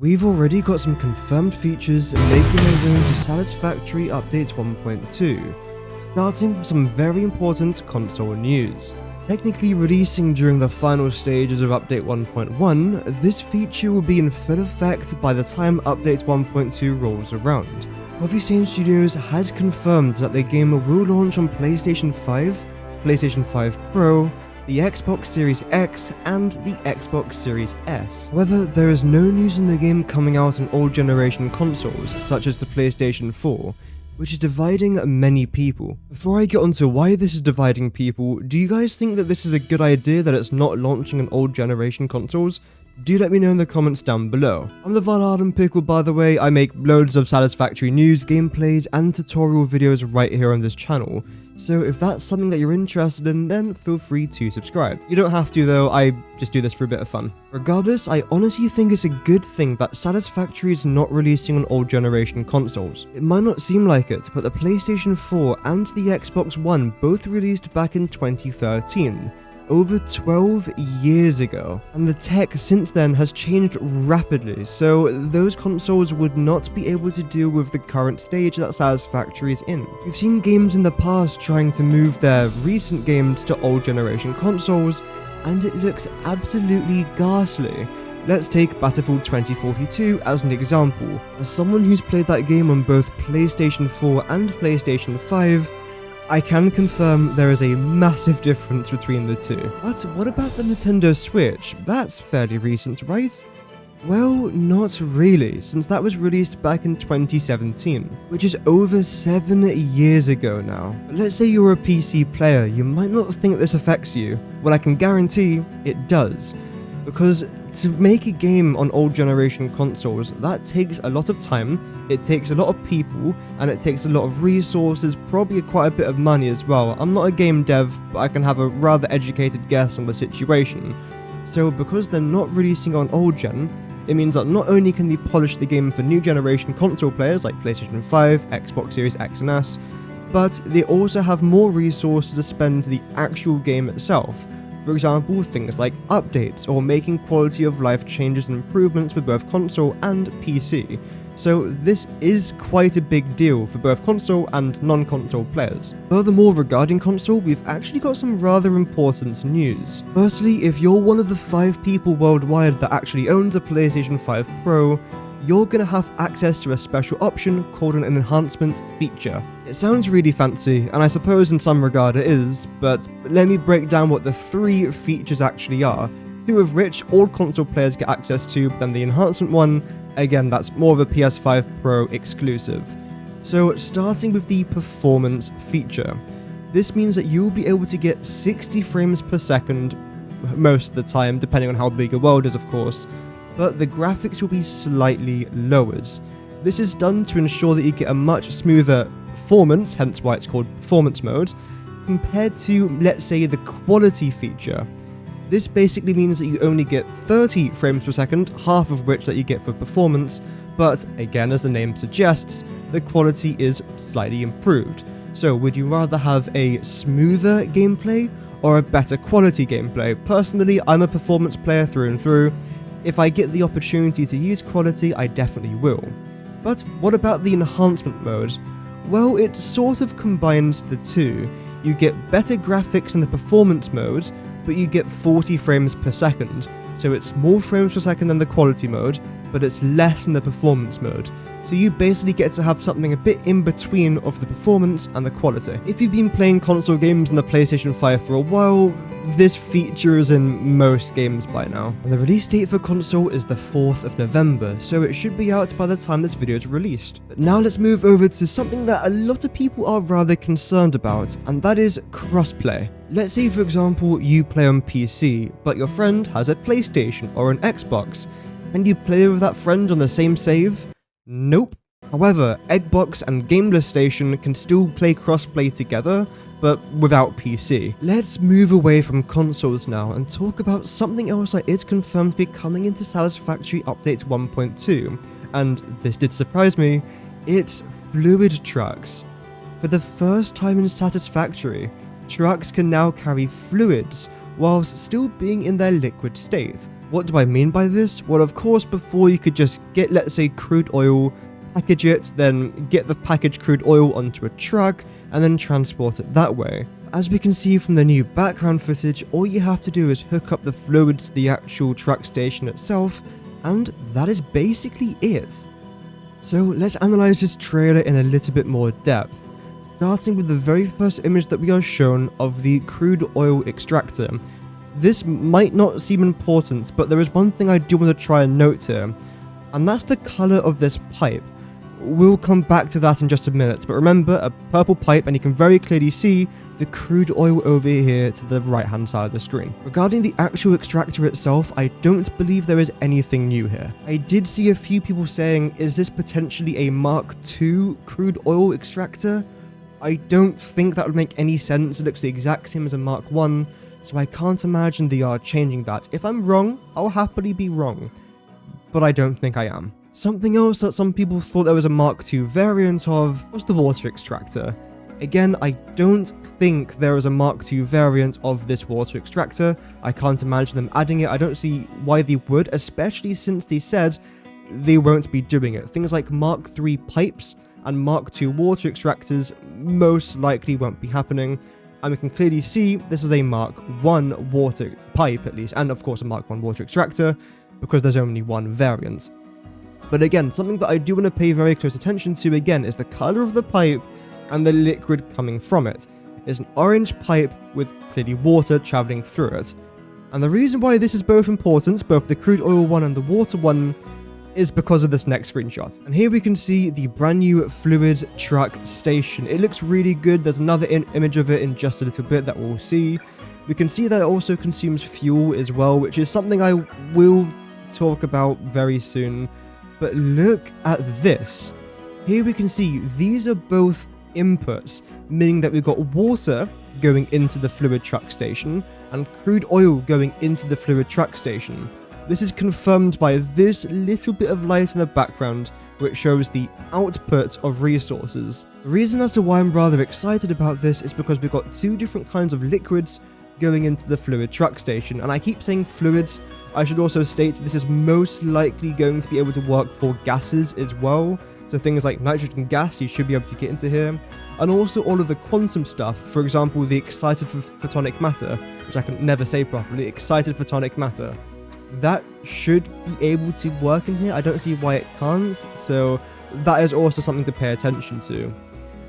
We've already got some confirmed features making their way into Satisfactory Update 1.2, starting with some very important console news. Technically releasing during the final stages of Update 1.1, this feature will be in full effect by the time Update 1.2 rolls around. Coffee Stain Studios has confirmed that the game will launch on PlayStation 5, PlayStation 5 Pro, the Xbox Series X, and the Xbox Series S. However, there is no news in the game coming out on old generation consoles, such as the PlayStation 4, which is dividing many people. Before I get onto why this is dividing people, do you guys think that this is a good idea that it's not launching on old generation consoles? Do let me know in the comments down below. I'm TheValhallanPickle, by the way. I make loads of Satisfactory news, gameplays, and tutorial videos right here on this channel. So if that's something that you're interested in, then feel free to subscribe. You don't have to though, I just do this for a bit of fun. Regardless, I honestly think it's a good thing that Satisfactory is not releasing on old generation consoles. It might not seem like it, but the PlayStation 4 and the Xbox One both released back in 2013. Over 12 years ago, and the tech since then has changed rapidly, so those consoles would not be able to deal with the current stage that Satisfactory is in. We've seen games in the past trying to move their recent games to old generation consoles, and it looks absolutely ghastly. Let's take Battlefield 2042 as an example. As someone who's played that game on both PlayStation 4 and PlayStation 5, I can confirm there is a massive difference between the two. But what about the Nintendo Switch? That's fairly recent, right? Well, not really, since that was released back in 2017, which is over 7 years ago now. But let's say you're a PC player, you might not think this affects you. Well, I can guarantee it does. Because to make a game on old generation consoles, that takes a lot of time, it takes a lot of people, and it takes a lot of resources, probably quite a bit of money as well. I'm not a game dev, but I can have a rather educated guess on the situation. So because they're not releasing on old gen, it means that not only can they polish the game for new generation console players like PlayStation 5, Xbox Series X and S, but they also have more resources to spend to the actual game itself. For example, things like updates or making quality of life changes and improvements for both console and PC. So this is quite a big deal for both console and non-console players. Furthermore, regarding console, we've actually got some rather important news. Firstly, if you're one of the 5 people worldwide that actually owns a PlayStation 5 Pro, you're going to have access to a special option called an enhancement feature. It sounds really fancy, and I suppose in some regard it is, but let me break down what the 3 features actually are, 2 of which all console players get access to, then the enhancement one, again that's more of a PS5 Pro exclusive. So starting with the performance feature, this means that you'll be able to get 60 frames per second most of the time, depending on how big your world is of course, but the graphics will be slightly lowered. This is done to ensure that you get a much smoother performance, hence why it's called performance mode, compared to, let's say, the quality feature. This basically means that you only get 30 frames per second, half of which that you get for performance, but again, as the name suggests, the quality is slightly improved. So would you rather have a smoother gameplay or a better quality gameplay? Personally, I'm a performance player through and through. If I get the opportunity to use quality, I definitely will. But what about the enhancement mode? Well, it sort of combines the two. You get better graphics in the performance mode, but you get 40 frames per second. So it's more frames per second than the quality mode, but it's less in the performance mode. So you basically get to have something a bit in between of the performance and the quality. If you've been playing console games on the PlayStation 5 for a while, this feature is in most games by now. And the release date for console is the 4th of November, so it should be out by the time this video is released. But now let's move over to something that a lot of people are rather concerned about, and that is crossplay. Let's say for example you play on PC, but your friend has a PlayStation or an Xbox. Can you play with that friend on the same save? Nope. However, Xbox and Gameless Station can still play crossplay together, but without PC. Let's move away from consoles now and talk about something else that is confirmed to be coming into Satisfactory Update 1.2, and this did surprise me, it's fluid trucks. For the first time in Satisfactory, trucks can now carry fluids whilst still being in their liquid state. What do I mean by this? Well, of course, before you could just get, let's say, crude oil, package it, then get the packaged crude oil onto a truck, and then transport it that way. As we can see from the new background footage, all you have to do is hook up the fluid to the actual truck station itself, and that is basically it. So let's analyze this trailer in a little bit more depth, starting with the very first image that we are shown of the crude oil extractor. This might not seem important, but there is one thing I do want to try and note here, and that's the color of this pipe. We'll come back to that in just a minute, but remember, a purple pipe, and you can very clearly see the crude oil over here to the right hand side of the screen. Regarding the actual extractor itself, I don't believe there is anything new here. I did see a few people saying, is this potentially a Mark II crude oil extractor? I don't think that would make any sense. It looks the exact same as a Mark I, so I can't imagine they are changing that. If I'm wrong, I'll happily be wrong, but I don't think I am. Something else that some people thought there was a Mark II variant of was the water extractor. Again, I don't think there is a Mark II variant of this water extractor. I can't imagine them adding it. I don't see why they would, especially since they said they won't be doing it. Things like Mark III pipes and Mark II water extractors most likely won't be happening. And we can clearly see this is a Mark I water pipe at least, and of course a Mark I water extractor, because there's only one variant. But again, something that I do want to pay very close attention to again is the color of the pipe and the liquid coming from it. It's an orange pipe with clearly water traveling through it. And the reason why this is both important, both the crude oil one and the water one, is because of this next screenshot. And here we can see the brand new fluid truck station. It looks really good. There's another image of it in just a little bit that we'll see. We can see that it also consumes fuel as well, which is something I will talk about very soon. But look at this. Here we can see these are both inputs, meaning that we've got water going into the fluid truck station and crude oil going into the fluid truck station. This is confirmed by this little bit of light in the background, which shows the output of resources. The reason as to why I'm rather excited about this is because we've got two different kinds of liquids going into the fluid truck station, and I keep saying fluids. I should also state this is most likely going to be able to work for gases as well, so things like nitrogen gas you should be able to get into here, and also all of the quantum stuff, for example the excited photonic matter, which I can never say properly, excited photonic matter. That should be able to work in here. I don't see why it can't, so that is also something to pay attention to.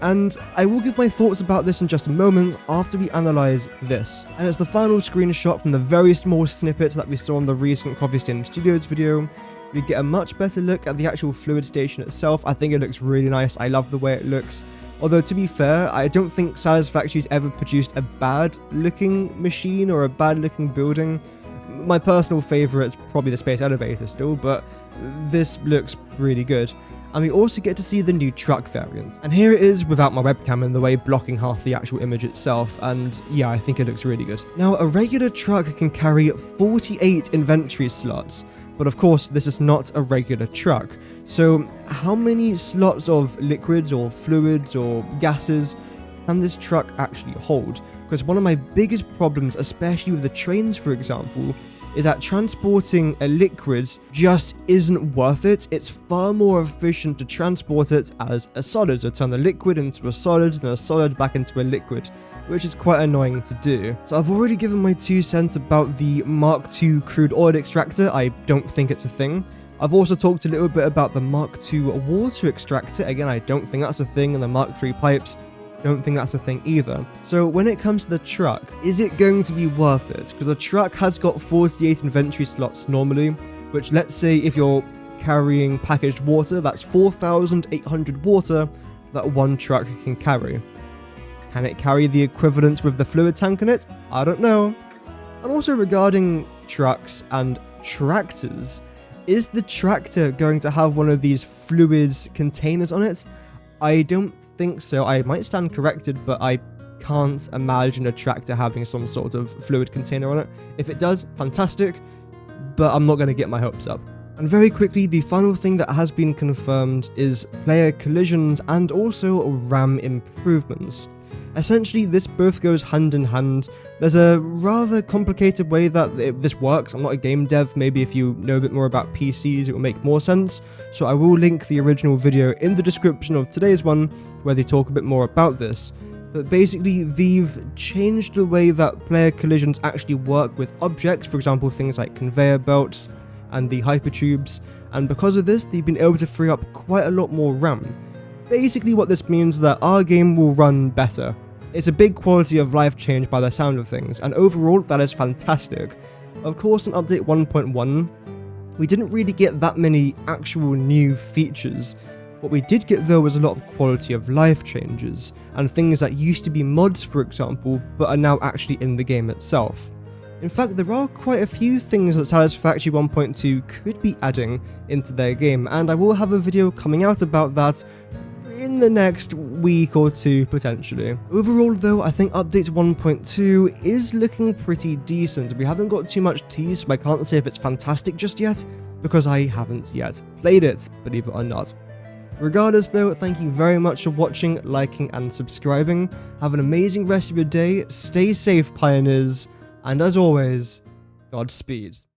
And I will give my thoughts about this in just a moment after we analyze this. And it's the final screenshot from the very small snippet that we saw on the recent Coffee Stain Studios video. We get a much better look at the actual fluid station itself. I think it looks really nice. I love the way it looks. Although, to be fair, I don't think Satisfactory's ever produced a bad looking machine or a bad looking building. My personal favourite is probably the space elevator still, but this looks really good. And we also get to see the new truck variant. And here it is without my webcam in the way, blocking half the actual image itself, and yeah, I think it looks really good. Now, a regular truck can carry 48 inventory slots, but of course, this is not a regular truck. So, how many slots of liquids or fluids or gases can this truck actually hold? Because one of my biggest problems, especially with the trains for example, is that transporting a liquid just isn't worth it. It's far more efficient to transport it as a solid, so turn the liquid into a solid and a solid back into a liquid, which is quite annoying to do. So I've already given my 2 cents about the Mark II crude oil extractor. I don't think it's a thing. I've also talked a little bit about the Mark II water extractor. Again, I don't think that's a thing, and the Mark III pipes, don't think that's a thing either. So when it comes to the truck, is it going to be worth it? Because the truck has got 48 inventory slots normally, which, let's say if you're carrying packaged water, that's 4,800 water that one truck can carry. Can it carry the equivalent with the fluid tank in it? I don't know. And also regarding trucks and tractors, is the tractor going to have one of these fluids containers on it? I don't think so. I might stand corrected, but I can't imagine a tractor having some sort of fluid container on it. If it does, fantastic, but I'm not going to get my hopes up. And very quickly, the final thing that has been confirmed is player collisions and also RAM improvements. Essentially, this both goes hand in hand. There's a rather complicated way that this works. I'm not a game dev, maybe if you know a bit more about PCs it will make more sense, so I will link the original video in the description of today's one where they talk a bit more about this. But basically, they've changed the way that player collisions actually work with objects, for example things like conveyor belts and the hypertubes, and because of this they've been able to free up quite a lot more RAM. Basically what this means is that our game will run better. It's a big quality of life change by the sound of things, and overall that is fantastic. Of course in update 1.1, we didn't really get that many actual new features. What we did get though was a lot of quality of life changes, and things that used to be mods for example, but are now actually in the game itself. In fact, there are quite a few things that Satisfactory 1.2 could be adding into their game, and I will have a video coming out about that in the next week or two potentially. Overall though, I think update 1.2 is looking pretty decent. We haven't got too much tease, so I can't say if it's fantastic just yet, because I haven't yet played it, believe it or not. Regardless though, thank you very much for watching, liking and subscribing. Have an amazing rest of your day, stay safe pioneers, and as always, Godspeed.